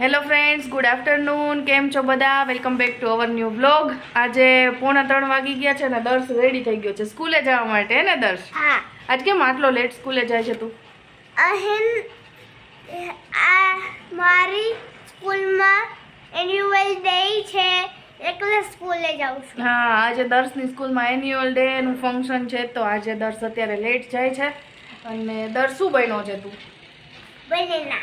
Hello friends, good afternoon. કેમ છો બધા? Welcome back to our new vlog. આજે 2:45 વાગી ગયા છે ને દર્શ રેડી થઈ ગયો છે સ્કૂલે જવા માટે. હે ને દર્શ? હા. આજ કેમ આટલો લેટ સ્કૂલે જાય છે તું? મારી સ્કૂલમાં એન્યુઅલ ડે છે એટલે સ્કૂલે જાઉં છું. હા, આજે દર્શની સ્કૂલમાં એન્યુઅલ ડે નું ફંક્શન છે તો આજે દર્શ અત્યારે લેટ જાય છે. અને દર્શ શું બન્યો છે તું? બનાના.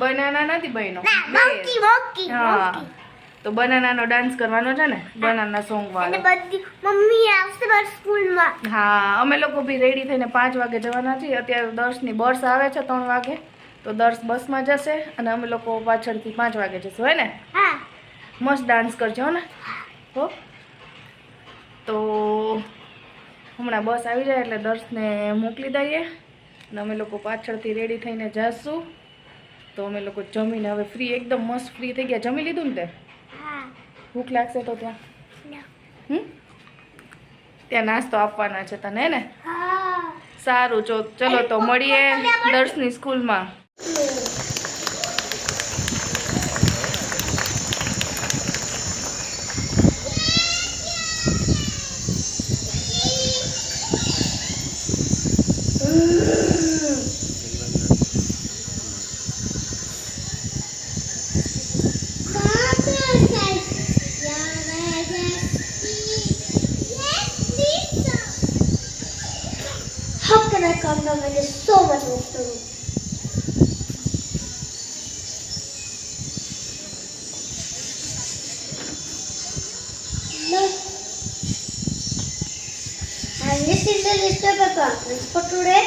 બનાના નથી બન્યો. મોકી. હા, તો બનાનાનો ડાન્સ કરવાનો છે ને, બનાના સોંગ અને વાળો. બધી મમ્મી આવશે મારી સ્કૂલમાં. હા, અમે લોકો બી રેડી થઈને 5 વાગે જવાના છીએ. અત્યારે દર્શની બસ આવે છે 3 વાગે, તો દર્શ બસમાં જશે અને અમે લોકો પાછળથી 5 વાગે જશું. હે ને? હા. મસ્ત ડાન્સ કરજો ને. હો, તો હમણાં બસ આવી જાય એટલે દર્શને મોકલી દઈએ અને અમે લોકો પાછળથી રેડી થઈને જઈશું. તો અમે લોકો જમીને હવે ફ્રી, એકદમ મસ્ત ફ્રી થઈ ગયા. જમી લીધું ને તે? હા. ભૂખ લાગશે તો ત્યાં No. ત્યાં નાસ્તો આપવાના છે તને. હે ને? હા. સારું, ચલો તો મળીએ દર્શની સ્કૂલમાં. How can I calm down when there's so much work to do? No. And this is the list of appointments for today.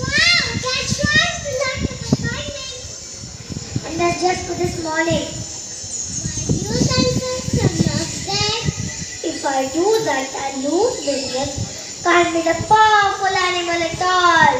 Wow, that's right, a lot of assignments. And that's just for this morning. If I do that, I lose business. Can't be the powerful animal at all.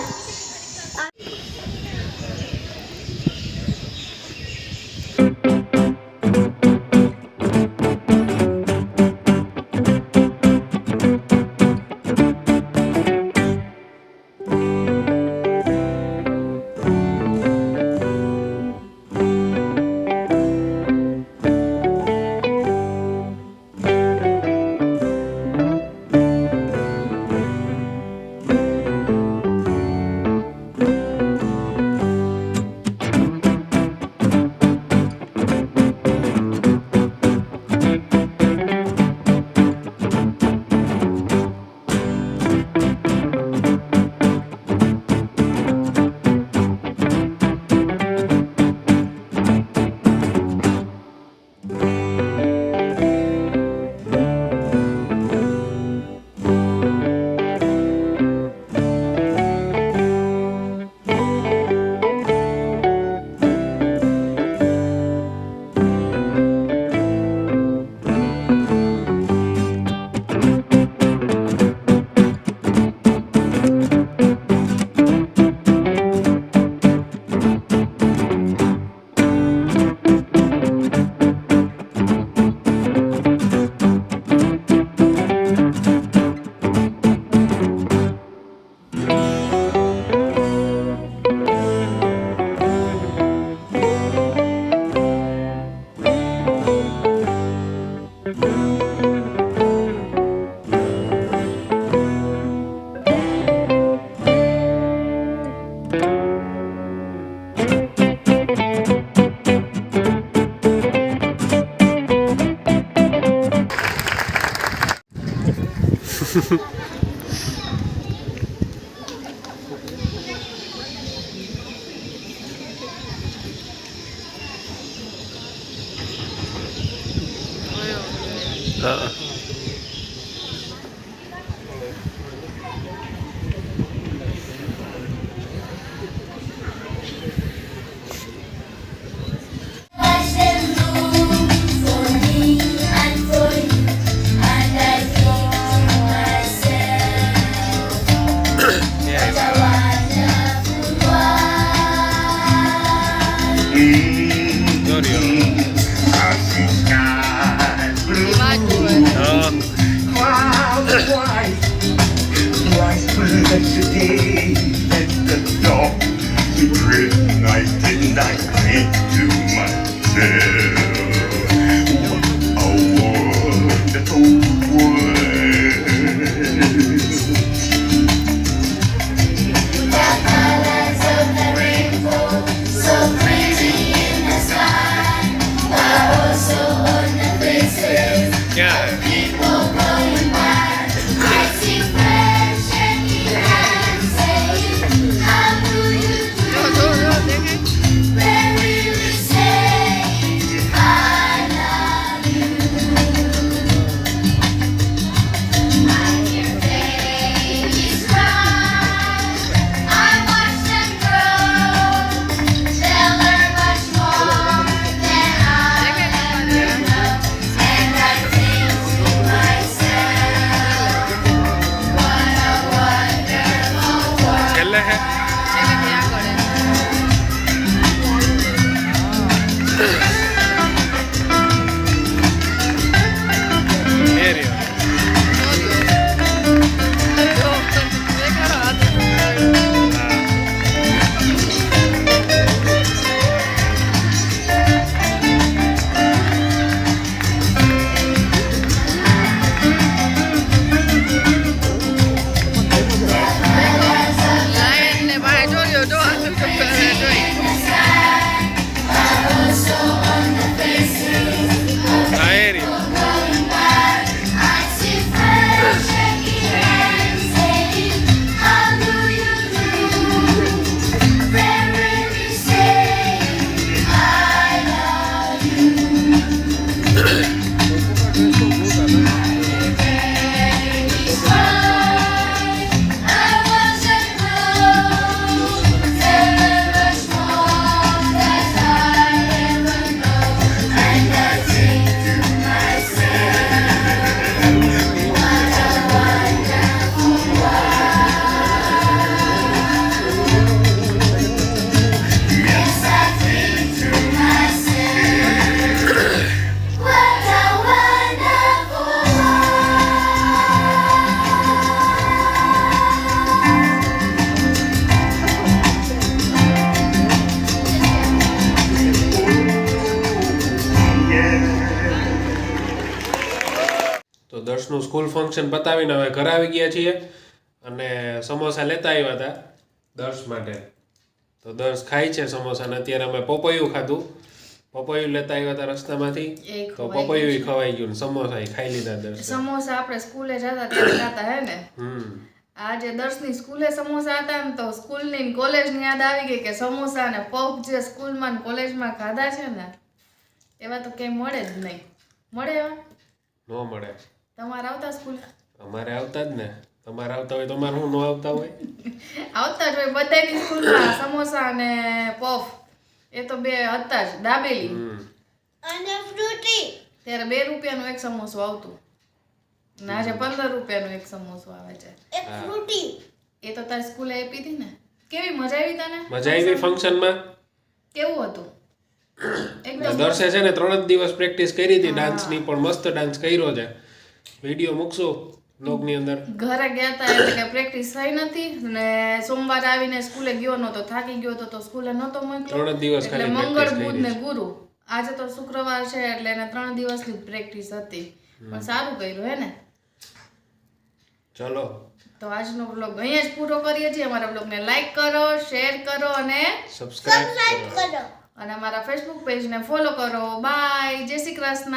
Clouds white Yesterday at the dawn, the great night and I think to myself, what a wonderful world. The colors of the rainbow, so pretty in the sky, are also on the faces of people going by. I see friends shaking hands, saying, "How do you do?" They're really saying, "I love you." I hear babies cry. I watch them grow. They'll learn much more than I ever know. And I think to myself, what a wonderful world. છેલ્લે હે એ રહ્યો. હા, એ રહ્યો. I see friends shaking hands, saying, "How do you do?" They're really saying, "I love you." Babies cry. I watch them grow. They'll learn much more than I ever know. And I think to myself, what a wonderful world. Yes, I think to myself, what a wonderful તો દર્શનું school function પતાવીને હવે ઘરે આવી ગયા છીએ અને સમોસા લેતા આવ્યા હતા દર્શ માટે. તો દર્શ ખાય છે સમોસા ને અત્યારે અમે પપૈયું ખાધું. પપૈયું લેતા આવ્યા હતા રસ્તામાંથી એ તો ખવાઈ પપૈયું ખવાઈ ગયું ને સમોસા ખાઈ લીધા દર્શ. સમોસા આપણે સ્કૂલે જતા ત્યારે ખાતા હે ને. આજે દર્શની સ્કૂલે સમોસા હતા ને તો સ્કૂલની ને કોલેજની યાદ આવી ગઈ કે સમોસા અને પફ જે સ્કૂલમાં ને કોલેજમાં ખાધા છે ને એવા તો ક્યાંય મળે જ નહીં. મળે એવા ન મળે. તમારે આવતા સ્કૂલ અમારે આવતા જ ને. તમારે આવતા હોય તમારે શું ન આવતા હોય? આવતા જ હોય બધાની સ્કૂલમાં સમોસા અને પફ એ તો બે હતા જ. દાબેલી અને ફ્રૂટી. ત્યારે 2 રૂપિયાનું એક સમોસું આવતું ને આજે 15 રૂપિયાનું એક સમોસું આવે છે. એક ફ્રૂટી. એ તો તારી સ્કૂલે આપી હતી ને. કેવી મજા આવી તને? મજા આવી ફંક્શનમાં. કેવું હતું? એકદમ દર્શે છે ને 3 જ દિવસ પ્રેક્ટિસ કરી હતી ડાન્સની, પણ મસ્ત ડાન્સ કર્યો છે. વિડીયો મૂકશું બ્લોગની અંદર. ઘરે ગયા હતા એટલે કે પ્રેક્ટિસ થઈ નથી ને સોમવારે આવીને સ્કૂલે ગયો નતો, થાકી ગયો હતો તો સ્કૂલે નતો મોકલ્યો. 3 જ દિવસ એટલે ખાલી મંગળ પ્રેક્ટિસ બુધ કરી ને છે. ગુરુ આજે તો શુક્રવાર છે એટલે એને 3 દિવસની પ્રેક્ટિસ હતી પણ સારું કર્યું હે ને. ચલો તો આજનો વ્લોગ અહીંયા જ પૂરો કરીએ છીએ. અમારા વ્લોગને લાઈક કરો, શેર કરો અને સબસ્ક્રાઇબ કરો. કરો. અમારા ફેસબુક પેજને ફોલો કરો. બાય, જય શ્રી કૃષ્ણ.